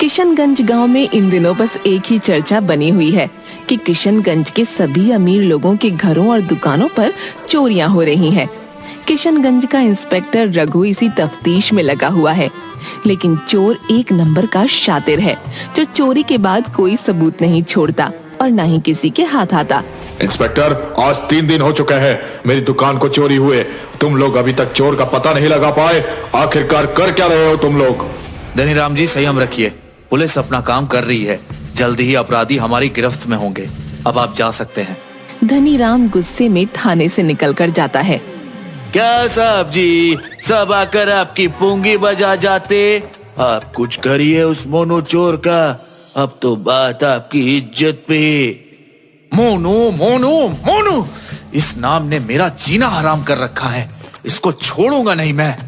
किशनगंज गांव में इन दिनों बस एक ही चर्चा बनी हुई है कि किशनगंज के सभी अमीर लोगों के घरों और दुकानों पर चोरियां हो रही हैं। किशनगंज का इंस्पेक्टर रघु इसी तफ्तीश में लगा हुआ है, लेकिन चोर एक नंबर का शातिर है जो चोरी के बाद कोई सबूत नहीं छोड़ता और न ही किसी के हाथ आता। इंस्पेक्टर, आज 3 दिन हो चुके हैं मेरी दुकान को चोरी हुए। तुम लोग अभी तक चोर का पता नहीं लगा पाए। आखिरकार कर क्या रहे हो तुम लोग? धनीराम जी, संयम रखिए। पुलिस अपना काम कर रही है। जल्दी ही अपराधी हमारी गिरफ्त में होंगे। अब आप जा सकते हैं। धनीराम गुस्से में थाने से निकलकर जाता है। क्या साहब जी, सब आकर आपकी पूंगी बजा जाते। आप कुछ करिए उस मोनू चोर का। अब तो बात आपकी इज्जत पे। मोनू मोनू मोनू, इस नाम ने मेरा जीना हराम कर रखा है। इसको छोड़ूंगा नहीं मैं।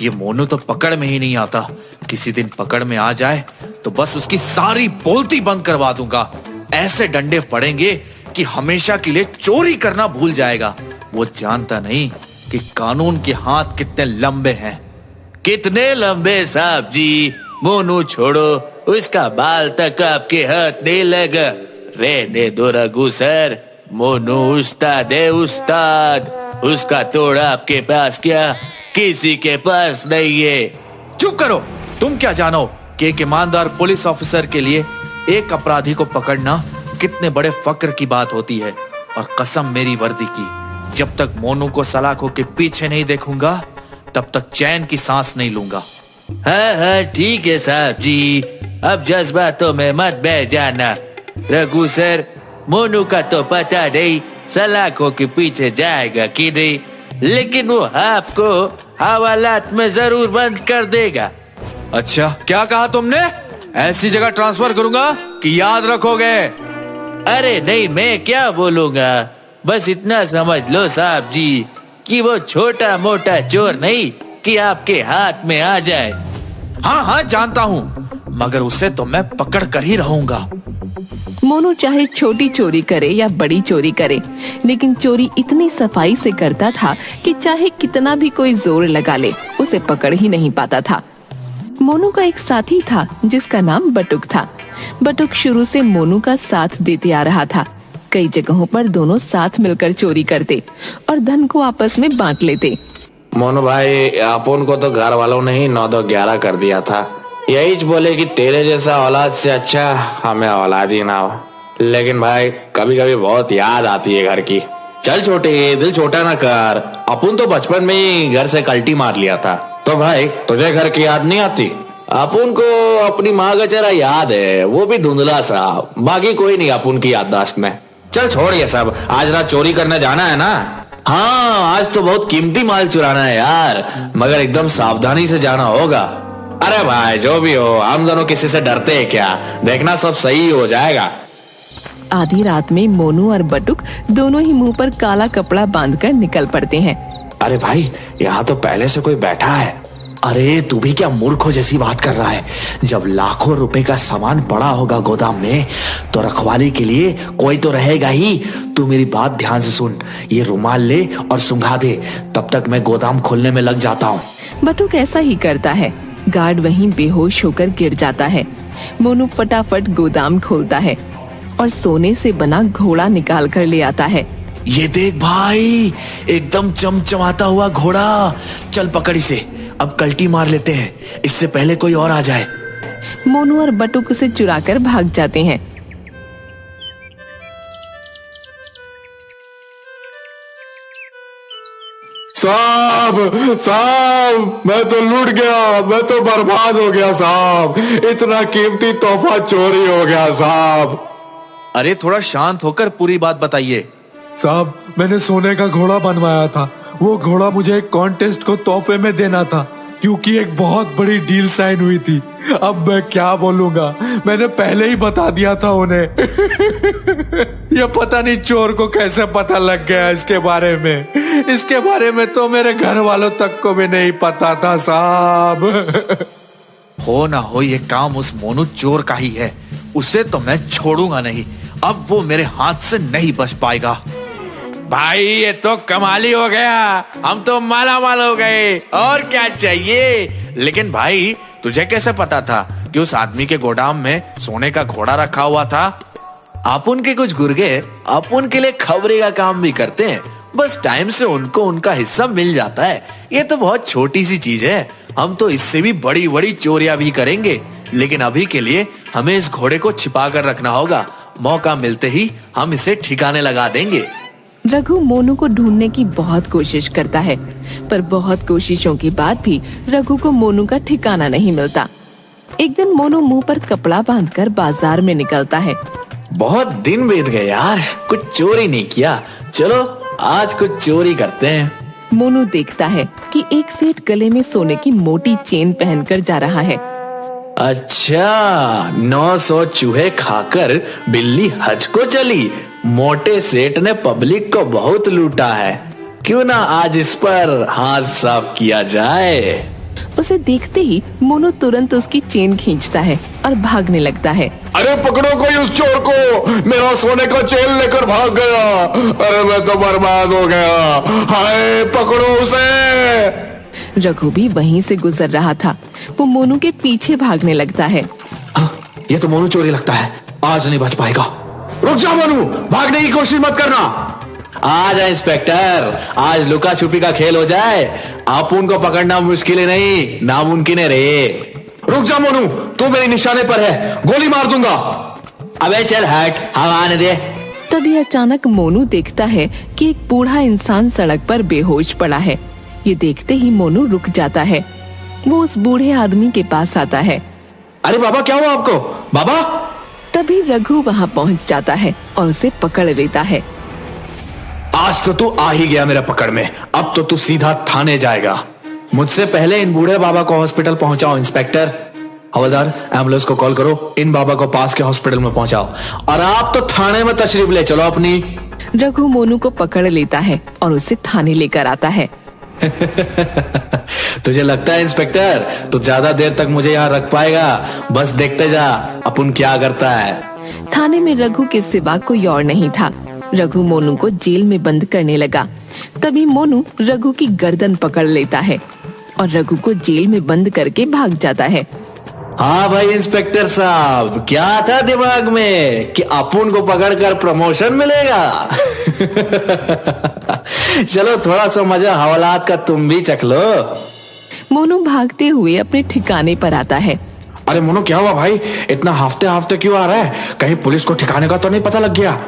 ये मोनू तो पकड़ में ही नहीं आता। किसी दिन पकड़ में आ जाए तो बस उसकी सारी बोलती बंद करवा दूंगा। ऐसे डंडे पड़ेंगे कि हमेशा के लिए चोरी करना भूल जाएगा। वो जानता नहीं कि कानून के हाथ कितने लंबे हैं। कितने लंबे साहब जी? मोनू छोड़ो, उसका बाल तक आपके हाथ नहीं लगा। रहने दो रघु सर। मोनू उस्ताद है, उस्ताद। उसका तोड़ा आपके पास क्या किसी के पास नहीं है। चुप करो। तुम क्या जानो कि एक ईमानदार पुलिस ऑफिसर के लिए एक अपराधी को पकड़ना कितने बड़े फक्र की बात होती है। और कसम मेरी वर्दी की, जब तक मोनू को सलाखों के पीछे नहीं देखूंगा तब तक चैन की सांस नहीं लूंगा। हाँ, ठीक है साहब जी। अब जज्बातों में मत बह जाना। रघु सर, मोनू का तो पता नहीं सलाखों के पीछे जाएगा कि नहीं, लेकिन वो आपको हवालात में जरूर बंद कर देगा। अच्छा, क्या कहा तुमने? ऐसी जगह ट्रांसफर करूंगा कि याद रखोगे? अरे नहीं, मैं क्या बोलूंगा। बस इतना समझ लो साहब जी कि वो छोटा मोटा चोर नहीं कि आपके हाथ में आ जाए। हाँ, जानता हूँ, मगर उसे तो मैं पकड़ कर ही रहूंगा। मोनू चाहे छोटी चोरी करे या बड़ी चोरी करे, लेकिन चोरी इतनी सफाई से करता था कि चाहे कितना भी कोई जोर लगा ले, उसे पकड़ ही नहीं पाता था। मोनू का एक साथी था जिसका नाम बटुक था। बटुक शुरू से मोनू का साथ देते आ रहा था। कई जगहों पर दोनों साथ मिलकर चोरी करते और धन को आपस में बांट लेते। मोनू भाई, अपन को तो घर वालों ने ही 9-2-11 कर दिया था। यही बोले कि तेरे जैसा औलाद से अच्छा हमें औलाद ही ना हो। लेकिन भाई, कभी कभी बहुत याद आती है घर की। चल छोटे, दिल छोटा ना कर। अपन तो बचपन में ही घर से कल्टी मार लिया था। तो भाई, तुझे घर की याद नहीं आती? अपन को अपनी माँ का चेहरा याद है, वो भी धुंधला सा। बाकी कोई नहीं अपन की याददाश्त में। चल छोड़ ये सब। आज रात चोरी करने जाना है ना? हाँ, आज तो बहुत कीमती माल चुराना है यार, मगर एकदम सावधानी से जाना होगा। अरे भाई, जो भी हो, हम दोनों किसी से डरते हैं क्या? देखना सब सही हो जाएगा। आधी रात में मोनू और बटुक दोनों ही मुंह पर काला कपड़ा बांधकर निकल पड़ते हैं। अरे भाई, यहाँ तो पहले से कोई बैठा है। अरे तू भी क्या मूर्खों जैसी बात कर रहा है? जब लाखों रुपए का सामान पड़ा होगा गोदाम में तो रखवाली के लिए कोई तो रहेगा ही। तू मेरी बात ध्यान से सुन। ये रुमाल ले और सुंघा दे, तब तक मैं गोदाम खोलने में लग जाता हूँ। बटुक ऐसा ही करता है। गार्ड वहीं बेहोश होकर गिर जाता है। मोनू फटाफट गोदाम खोलता है और सोने से बना घोड़ा निकाल कर ले आता है। ये देख भाई, एकदम चमचमाता हुआ घोड़ा। चल पकड़ इसे, अब कल्टी मार लेते हैं, इससे पहले कोई और आ जाए। मोनू और बटुक उसे चुराकर भाग जाते हैं। साहब, मैं तो लूट गया, मैं तो बर्बाद हो गया साहब। इतना कीमती तोहफा चोरी हो गया साहब। अरे थोड़ा शांत होकर पूरी बात बताइए। साहब, मैंने सोने का घोड़ा बनवाया था। वो घोड़ा मुझे एक कॉन्टेस्ट को तोहफे में देना था, क्योंकि एक बहुत बड़ी डील साइन हुई थी। अब मैं क्या बोलूंगा, मैंने पहले ही बता दिया था उन्हें। ये पता नहीं चोर को कैसे पता लग गया इसके बारे में। इसके बारे में तो मेरे घर वालों तक को भी नहीं पता था साहब। हो ना हो, ये काम उस मोनू चोर का ही है। उसे तो मैं छोड़ूंगा नहीं। अब वो मेरे हाथ से नहीं बच पाएगा। भाई, ये तो कमाल ही हो गया। हम तो माला माल हो गए। और क्या चाहिए? लेकिन भाई तुझे कैसे पता था कि उस आदमी के गोदाम में सोने का घोड़ा रखा हुआ था? अपुन के कुछ गुर्गे अपुन के लिए खबरे का काम भी करते हैं, बस टाइम से उनको उनका हिस्सा मिल जाता है। ये तो बहुत छोटी सी चीज है, हम तो इससे भी बड़ी बड़ी चोरियां भी करेंगे, लेकिन अभी के लिए हमें इस घोड़े को छिपा कर रखना होगा। मौका मिलते ही हम इसे ठिकाने लगा देंगे। रघु मोनू को ढूंढने की बहुत कोशिश करता है, पर बहुत कोशिशों के बाद भी रघु को मोनू का ठिकाना नहीं मिलता। एक दिन मोनू मुंह पर कपड़ा बांधकर बाजार में निकलता है। बहुत दिन बीत गए यार, कुछ चोरी नहीं किया, चलो आज कुछ चोरी करते हैं। मोनू देखता है कि एक सेठ गले में सोने की मोटी चेन पहनकर जा रहा है। अच्छा, 900 चूहे खाकर बिल्ली हज को चली। मोटे सेठ ने पब्लिक को बहुत लूटा है, क्यों ना आज इस पर हाथ साफ किया जाए। उसे देखते ही मोनू तुरंत उसकी चेन खींचता है और भागने लगता है। अरे पकड़ो कोई उस चोर को, मेरा सोने का चेन लेकर भाग गया। अरे मैं तो बर्बाद हो गया, हाय पकड़ो उसे। रघु भी वहीं से गुजर रहा था, वो मोनू के पीछे भागने लगता है। ये तो मोनू चोरी लगता है, आज नहीं बच पाएगा। रुक जा मोनू, भागने की कोशिश मत करना। आ जा इंस्पेक्टर, आज लुका छुपी का खेल हो जाए। अपुन को पकड़ना मुश्किल है नहीं, नामुमकिन है रे। रुक जा मोनू, तू मेरे निशाने पर है, गोली मार दूंगा। अबे चल हट, हवा आने दे। तभी अचानक मोनू देखता है कि एक बूढ़ा इंसान सड़क पर बेहोश पड़ा है। ये देखते ही मोनू रुक जाता है। वो उस बूढ़े आदमी के पास आता है। अरे बाबा, क्या हुआ आपको? बाबा। तभी रघु वहाँ पहुँच जाता है और उसे पकड़ लेता है। आज तो तू आ ही गया मेरे पकड़ में, अब तो तू सीधा थाने जाएगा। मुझसे पहले इन बूढ़े बाबा को हॉस्पिटल पहुंचाओ। इंस्पेक्टर, हवलदार, एम्बुलेंस को कॉल करो, इन बाबा को पास के हॉस्पिटल में पहुंचाओ और आप तो थाने में तशरीफ ले चलो अपनी। रघु मोनू को पकड़ लेता है और उसे थाने लेकर आता है। तुझे लगता है इंस्पेक्टर तू ज्यादा देर तक मुझे यहाँ रख पाएगा? बस देखते जा अपुन क्या करता है। थाने में रघु के सिवा कोई और नहीं था। रघु मोनू को जेल में बंद करने लगा। तभी मोनू रघु की गर्दन पकड़ लेता है और रघु को जेल में बंद करके भाग जाता है। हाँ भाई इंस्पेक्टर साहब, क्या था दिमाग में कि अपुन को पकड़कर प्रमोशन मिलेगा? चलो थोड़ा सा मजा हवालात का तुम भी चख लो। मोनू भागते हुए अपने ठिकाने पर आता है। अरे मोनू, क्या हुआ भाई? इतना हाफते हाफते क्यों आ रहा है? कहीं पुलिस को ठिकाने का तो नहीं पता लग गया?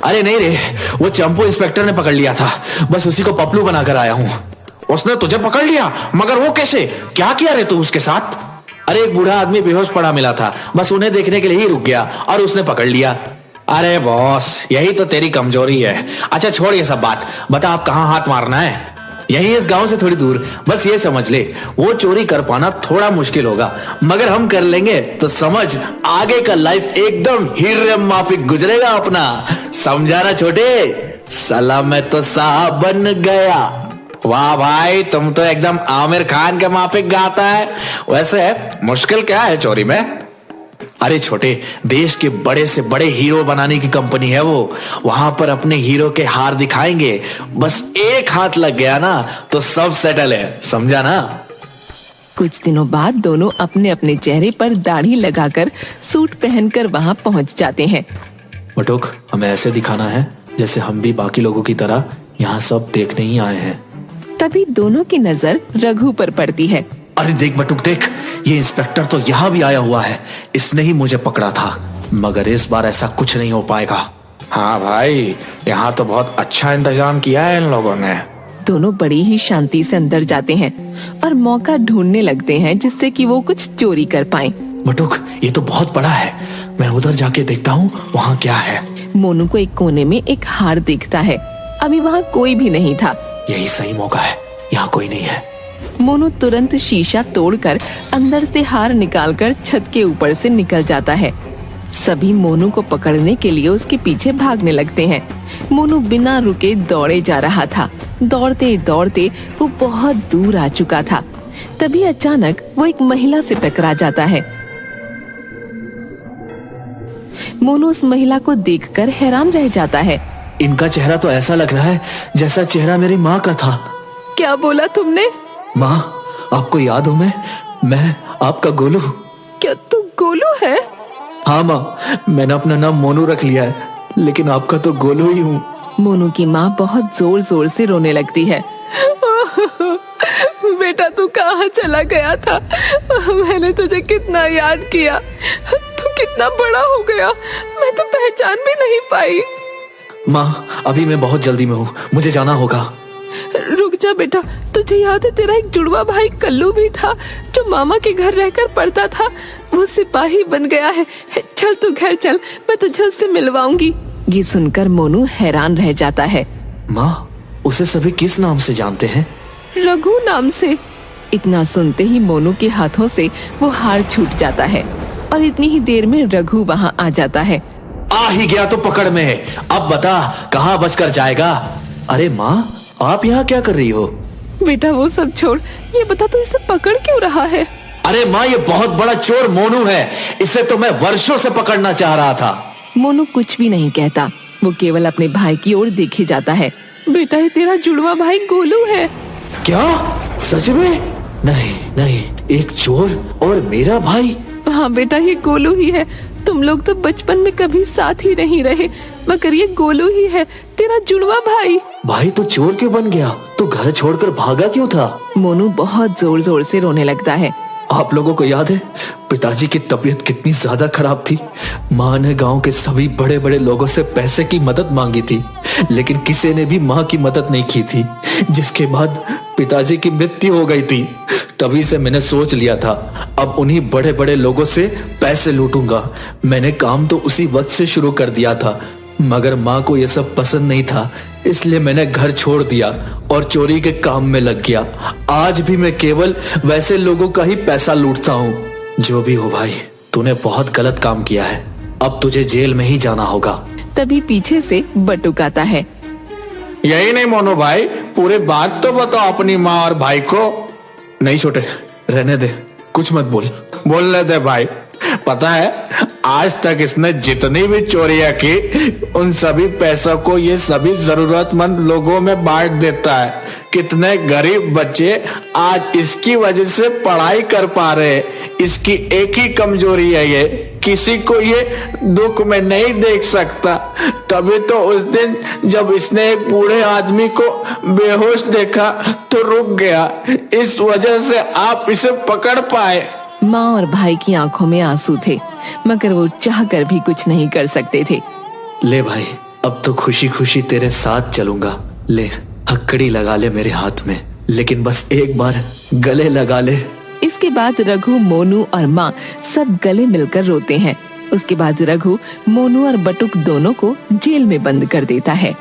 अरे नहीं रे, वो चंपू इंस्पेक्टर ने पकड़ लिया था, बस उसी को पपलू बनाकर आया हूँ। उसने तुझे पकड़ लिया? मगर वो कैसे? क्या किया रे तू उसके साथ? अरे एक बूढ़ा आदमी बेहोश पड़ा मिला था, बस उन्हें देखने के लिए ही रुक गया और उसने पकड़ लिया। अरे बॉस, यही तो तेरी कमजोरी है। अच्छा छोड़ ये सब बात, बता आप कहाँ हाथ मारना है? यही इस गांव से थोड़ी दूर। बस ये समझ ले, वो चोरी कर पाना थोड़ा मुश्किल होगा, मगर हम कर लेंगे तो समझ आगे का लाइफ एकदम हीरे माफिक गुजरेगा अपना। समझा ना छोटे? साला मैं तो साहब बन गया। वाह भाई, तुम तो एकदम आमिर खान के माफिक गाता है। वैसे मुश्किल क्या है चोरी में? अरे छोटे, देश के बड़े से बड़े हीरो बनाने की कंपनी है वो। वहां पर अपने हीरो के हार दिखाएंगे, बस एक हाथ लग गया ना तो सब सेटल है, समझा ना? कुछ दिनों बाद दोनों अपने अपने चेहरे पर दाढ़ी लगाकर सूट पहनकर वहां पहुंच जाते हैं। बटुक, हमें ऐसे दिखाना है जैसे हम भी बाकी लोगों की तरह यहाँ सब देखने ही आए हैं। तभी दोनों की नजर रघु पर पड़ती है। अरे देख बटुक देख, ये इंस्पेक्टर तो यहाँ भी आया हुआ है। इसने ही मुझे पकड़ा था, मगर इस बार ऐसा कुछ नहीं हो पाएगा। हाँ भाई, यहाँ तो बहुत अच्छा इंतजाम किया है इन लोगों ने। दोनों बड़ी ही शांति से अंदर जाते हैं और मौका ढूंढने लगते हैं जिससे कि वो कुछ चोरी कर पाएं। बटुक, ये तो बहुत बड़ा है, मैं उधर जाके देखता हूँ वहाँ क्या है। मोनू को एक कोने में एक हार दिखता है। अभी वहाँ कोई भी नहीं था। यही सही मौका है, यहाँ कोई नहीं है। मोनू तुरंत शीशा तोड़कर अंदर से हार निकालकर छत के ऊपर से निकल जाता है। सभी मोनू को पकड़ने के लिए उसके पीछे भागने लगते हैं। मोनू बिना रुके दौड़े जा रहा था। दौड़ते दौड़ते वो बहुत दूर आ चुका था। तभी अचानक वो एक महिला से टकरा जाता है। मोनू उस महिला को देखकर हैरान रह जाता है। इनका चेहरा तो ऐसा लग रहा है जैसा चेहरा मेरी माँ का था। क्या बोला तुमने? माँ, आपको याद हो मैं आपका गोलू। क्या तू गोलू है? हाँ माँ, मैंने अपना नाम मोनू रख लिया है, लेकिन आपका तो गोलू ही हूँ। मोनू की माँ बहुत जोर जोर से रोने लगती है। बेटा तू कहाँ चला गया था? मैंने तुझे कितना याद किया, तू कितना बड़ा हो गया, मैं तो पहचान भी नहीं पाई। माँ, अभी मैं बहुत जल्दी में हूँ, मुझे जाना होगा। रुक जा बेटा, तुझे याद है तेरा एक जुड़वा भाई कल्लू भी था जो मामा के घर रहकर पढ़ता था, वो सिपाही बन गया है। चल तू घर चल, मैं तुझे उससे मिलवाऊंगी। ये सुनकर मोनू हैरान रह जाता है। माँ, उसे सभी किस नाम से जानते हैं? रघु नाम से। इतना सुनते ही मोनू के हाथों से वो हार छूट जाता है और इतनी ही देर में रघु वहाँ आ जाता है। आ ही गया तो पकड़ में, अब बता कहाँ बचकर जाएगा? अरे माँ, आप यहाँ क्या कर रही हो? बेटा वो सब छोड़, ये बता तू इसे पकड़ क्यों रहा है? अरे माँ, ये बहुत बड़ा चोर मोनू है, इसे तो मैं वर्षों से पकड़ना चाह रहा था। मोनू कुछ भी नहीं कहता, वो केवल अपने भाई की ओर देखे जाता है। बेटा ये तेरा जुड़वा भाई गोलू है। क्या? सच में? नहीं नहीं, एक चोर और मेरा भाई? हाँ बेटा, ये गोलू ही है। तुम लोग तो बचपन में कभी साथ ही नहीं रहे, मगर ये गोलू ही है, तेरा जुड़वा भाई। भाई तो चोर क्यों बन गया? तो घर छोड़कर भागा क्यों था? मोनू बहुत जोर जोर से रोने लगता है। आप लोगों को याद है पिताजी की तबीयत कितनी ज्यादा खराब थी? माँ ने गांव के सभी बड़े बड़े लोगों से पैसे की मदद मांगी थी, लेकिन किसी ने भी माँ की मदद नहीं की थी, जिसके बाद पिताजी की मृत्यु हो गई थी। तभी से मैंने सोच लिया था अब उन्हीं बड़े बड़े लोगों से पैसे लूटूंगा। मैंने काम तो उसी वक्त से शुरू कर दिया था, मगर माँ को यह सब पसंद नहीं था, इसलिए मैंने घर छोड़ दिया और चोरी के काम में लग गया। आज भी मैं केवल वैसे लोगों का ही पैसा लूटता हूँ। जो भी हो भाई, तूने बहुत गलत काम किया है, अब तुझे जेल में ही जाना होगा। तभी पीछे से बटुक आता है। यही नहीं मोनू भाई, पूरी बात तो बताओ अपनी माँ और भाई को। नहीं छोटे, रहने दे, कुछ मत बोल। बोलने दे भाई। पता है आज तक इसने जितनी भी चोरियां की उन सभी पैसों को ये सभी जरूरतमंद लोगों में बांट देता है। कितने गरीब बच्चे आज इसकी वजह से पढ़ाई कर पा रहे हैं। इसकी एक ही कमजोरी है, ये किसी को ये दुख में नहीं देख सकता। तभी तो उस दिन जब इसने एक बूढ़े आदमी को बेहोश देखा तो रुक गया, इस वजह से आप इसे पकड़ पाए। माँ और भाई की आंखों में आंसू थे, मगर वो चाहकर भी कुछ नहीं कर सकते थे। ले भाई, अब तो खुशी खुशी तेरे साथ चलूंगा। ले हथकड़ी लगा ले मेरे हाथ में, लेकिन बस एक बार गले लगा ले। इसके बाद रघु, मोनू और माँ सब गले मिलकर रोते हैं। उसके बाद रघु मोनू और बटुक दोनों को जेल में बंद कर देता है।